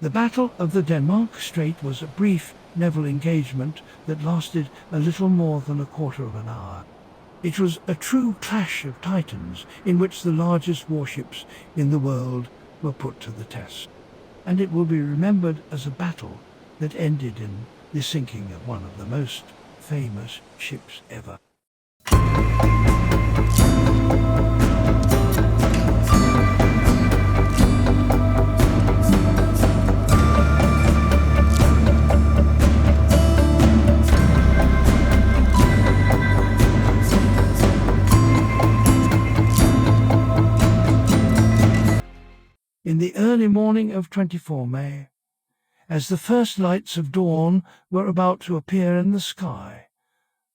The Battle of the Demark Strait was a brief naval engagement that lasted a little more than a quarter of an hour. It was a true clash of titans in which the largest warships in the world were put to the test, and it will be remembered as a battle that ended in the sinking of one of the most famous ships ever. In the early morning of 24 May, as the first lights of dawn were about to appear in the sky,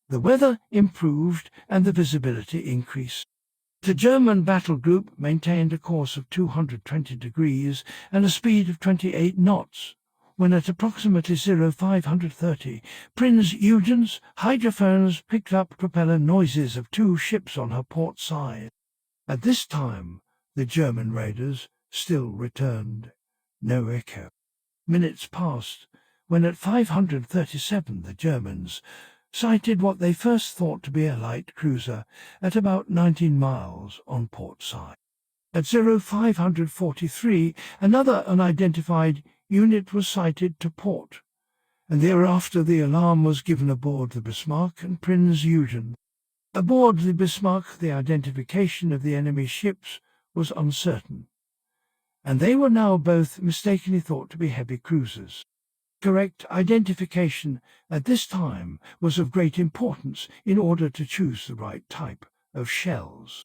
the weather improved and the visibility increased. The German battle group maintained a course of 220 degrees and a speed of 28 knots, when at approximately 0530, Prinz Eugen's hydrophones picked up propeller noises of two ships on her port side. At this time, the German raiders still returned no echo. Minutes passed, when at 537 the Germans sighted what they first thought to be a light cruiser at about 19 miles on port side. At 0543, another unidentified unit was sighted to port, and thereafter the alarm was given aboard the Bismarck and Prinz Eugen. Aboard the Bismarck, the identification of the enemy ships was uncertain, and they were now both mistakenly thought to be heavy cruisers. Correct identification at this time was of great importance in order to choose the right type of shells.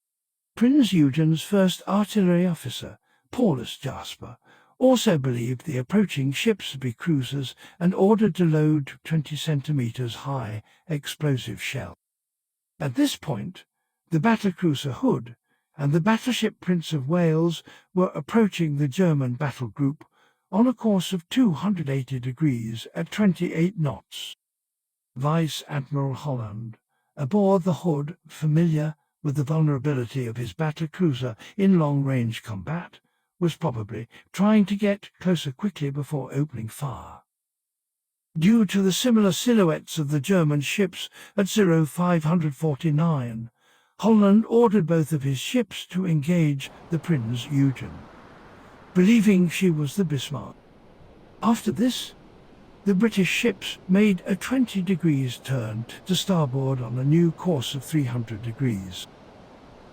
Prinz Eugen's first artillery officer, Paulus Jasper, also believed the approaching ships to be cruisers and ordered to load 20 centimeters high explosive shell. At this point, the Battlecruiser Hood and the battleship Prince of Wales were approaching the German battle group on a course of 280 degrees at 28 knots. Vice Admiral Holland, aboard the Hood, familiar with the vulnerability of his battlecruiser in long-range combat, was probably trying to get closer quickly before opening fire. Due to the similar silhouettes of the German ships at 0549, Holland ordered both of his ships to engage the Prinz Eugen, believing she was the Bismarck. After this, the British ships made a 20 degrees turn to starboard on a new course of 300 degrees.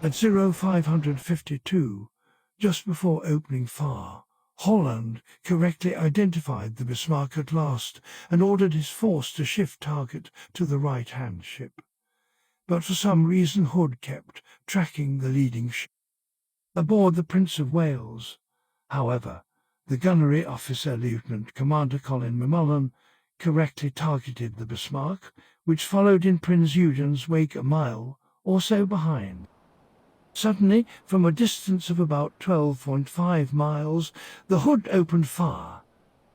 At 0552, just before opening fire, Holland correctly identified the Bismarck at last and ordered his force to shift target to the right-hand ship. But for some reason Hood kept tracking the leading ship. Aboard the Prince of Wales, however, the gunnery officer Lieutenant Commander Colin Mullen correctly targeted the Bismarck, which followed in Prinz Eugen's wake a mile or so behind. Suddenly, from a distance of about 12.5 miles, the Hood opened fire,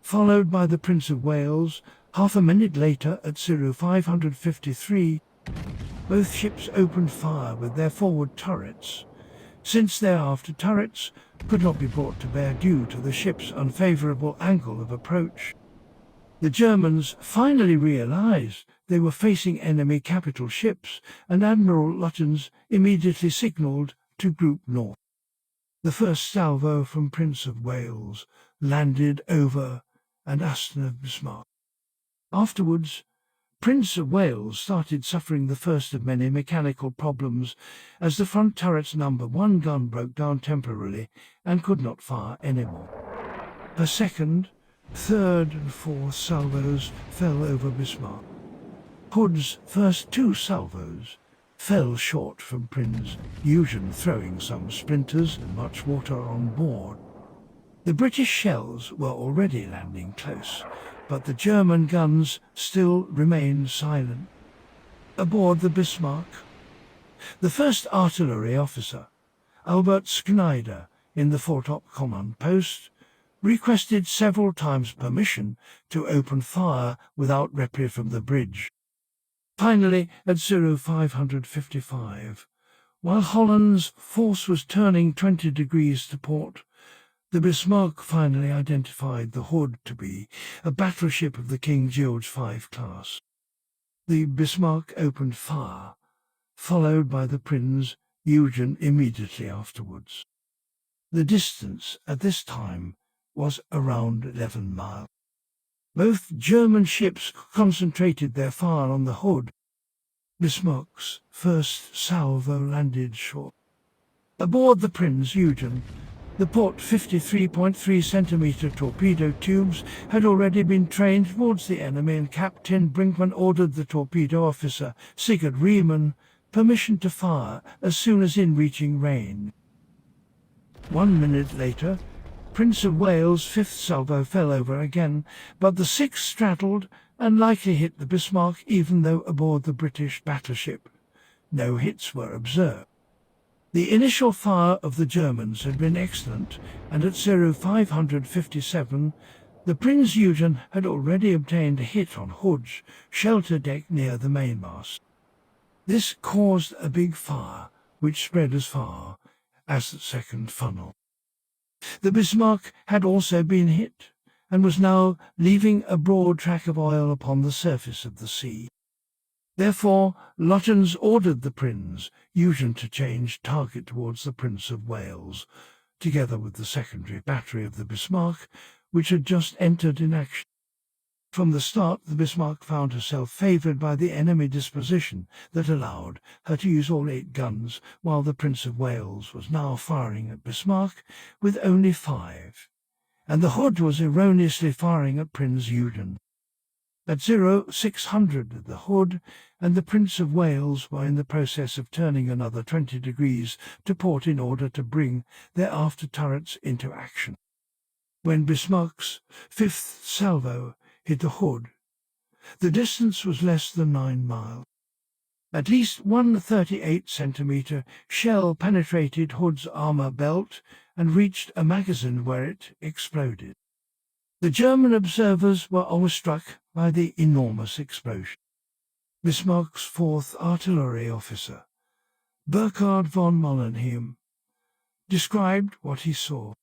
followed by the Prince of Wales. Half a minute later, at 0553, both ships opened fire with their forward turrets, since their after turrets could not be brought to bear due to the ship's unfavorable angle of approach. The Germans finally realized they were facing enemy capital ships, and Admiral Lutyens immediately signaled to Group North. The first salvo from Prince of Wales landed over and astern of Bismarck. Afterwards, Prince of Wales started suffering the first of many mechanical problems as the front turret's number 1 gun broke down temporarily and could not fire anymore. Her second, third and fourth salvos fell over Bismarck. Hood's first 2 salvos fell short from Prinz Eugen, throwing some splinters and much water on board. The British shells were already landing close, but the German guns still remained silent. Aboard the Bismarck, the first artillery officer, Albert Schneider, in the foretop command post, requested several times permission to open fire without reply from the bridge. Finally, at 0555, while Holland's force was turning 20 degrees to port, The Bismarck finally identified the Hood to be a battleship of the King George V class. The Bismarck opened fire, followed by the Prinz Eugen immediately afterwards. The distance at this time was around 11 miles. Both German ships concentrated their fire on the Hood. Bismarck's first salvo landed short. Aboard the Prinz Eugen, the port 53.3 cm torpedo tubes had already been trained towards the enemy, and Captain Brinkmann ordered the torpedo officer, Sigurd Riemann, permission to fire as soon as in reaching range. 1 minute later, Prince of Wales' fifth salvo fell over again, but the sixth straddled and likely hit the Bismarck even though aboard the British battleship. No hits were observed. The initial fire of the Germans had been excellent, and at 0557 the Prinz Eugen had already obtained a hit on Hood's shelter deck near the mainmast. This caused a big fire, which spread as far as the second funnel. The Bismarck had also been hit, and was now leaving a broad track of oil upon the surface of the sea. Therefore, Lutyens ordered the Prinz Eugen to change target towards the Prince of Wales, together with the secondary battery of the Bismarck, which had just entered in action. From the start, the Bismarck found herself favoured by the enemy disposition that allowed her to use all 8 guns, while the Prince of Wales was now firing at Bismarck with only 5, and the Hood was erroneously firing at Prinz Eugen. At 0600 the Hood and the Prince of Wales were in the process of turning another 20 degrees to port in order to bring their after turrets into action. When Bismarck's fifth salvo hit the Hood, the distance was less than 9 miles. At least one 38-centimeter shell penetrated Hood's armor belt and reached a magazine where it exploded. The German observers were awestruck by the enormous explosion. Bismarck's fourth artillery officer, Burkhard von Mollenheim, described what he saw.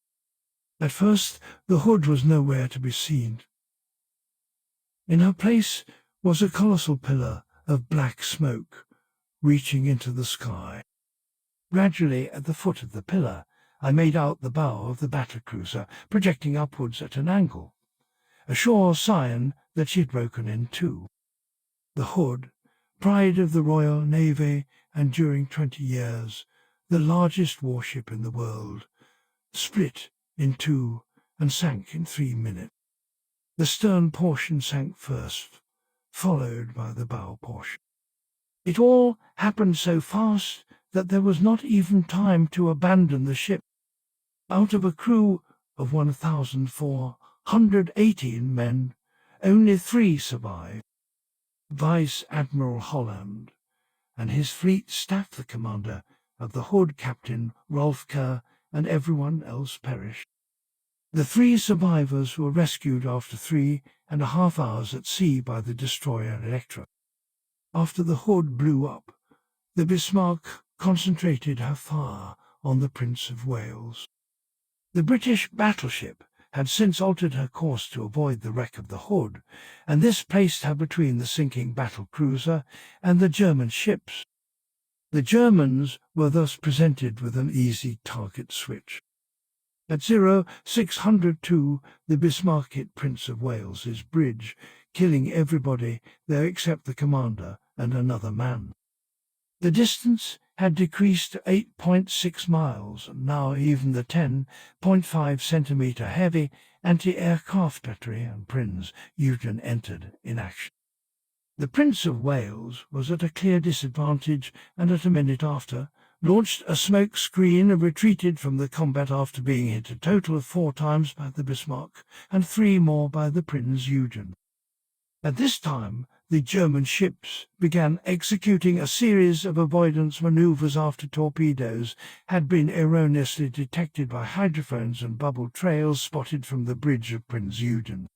At first, the Hood was nowhere to be seen. In her place was a colossal pillar of black smoke reaching into the sky. Gradually, at the foot of the pillar, I made out the bow of the Battlecruiser projecting upwards at an angle, a sure sign that she had broken in two. The Hood, pride of the Royal Navy and during 20 years the largest warship in the world, split in two and sank in 3 minutes. The stern portion sank first, followed by the bow portion. It all happened so fast that there was not even time to abandon the ship. Out of a crew of 1,418 men, only 3 survived. Vice Admiral Holland and his fleet staff, the commander of the Hood, Captain Rolf Kerr, and everyone else perished. The 3 survivors were rescued after 3.5 hours at sea by the destroyer Electra. After the Hood blew up, the Bismarck concentrated her fire on the Prince of Wales. The British battleship had since altered her course to avoid the wreck of the Hood, and this placed her between the sinking Battlecruiser and the German ships. The Germans were thus presented with an easy target switch. At 0602, the Bismarck hit Prince of Wales's bridge, killing everybody there except the commander and another man. The distance had decreased to 8.6 miles, and now even the 10.5 centimeter heavy anti-aircraft battery and Prinz Eugen entered in action. The Prince of Wales was at a clear disadvantage, and at a minute after, launched a smoke screen and retreated from the combat after being hit a total of 4 times by the Bismarck and 3 more by the Prinz Eugen. At this time, the German ships began executing a series of avoidance maneuvers after torpedoes had been erroneously detected by hydrophones and bubble trails spotted from the bridge of Prinz Eugen.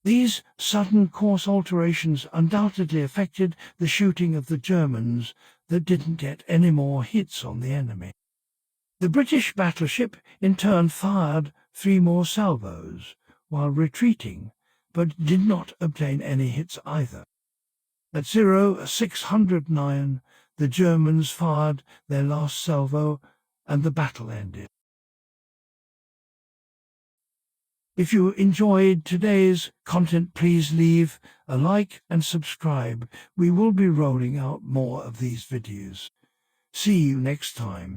These sudden course alterations undoubtedly affected the shooting of the Germans that didn't get any more hits on the enemy. The British battleship in turn fired 3 more salvos while retreating, but did not obtain any hits either. At 0609, the Germans fired their last salvo and the battle ended. If you enjoyed today's content, please leave a like and subscribe. We will be rolling out more of these videos. See you next time.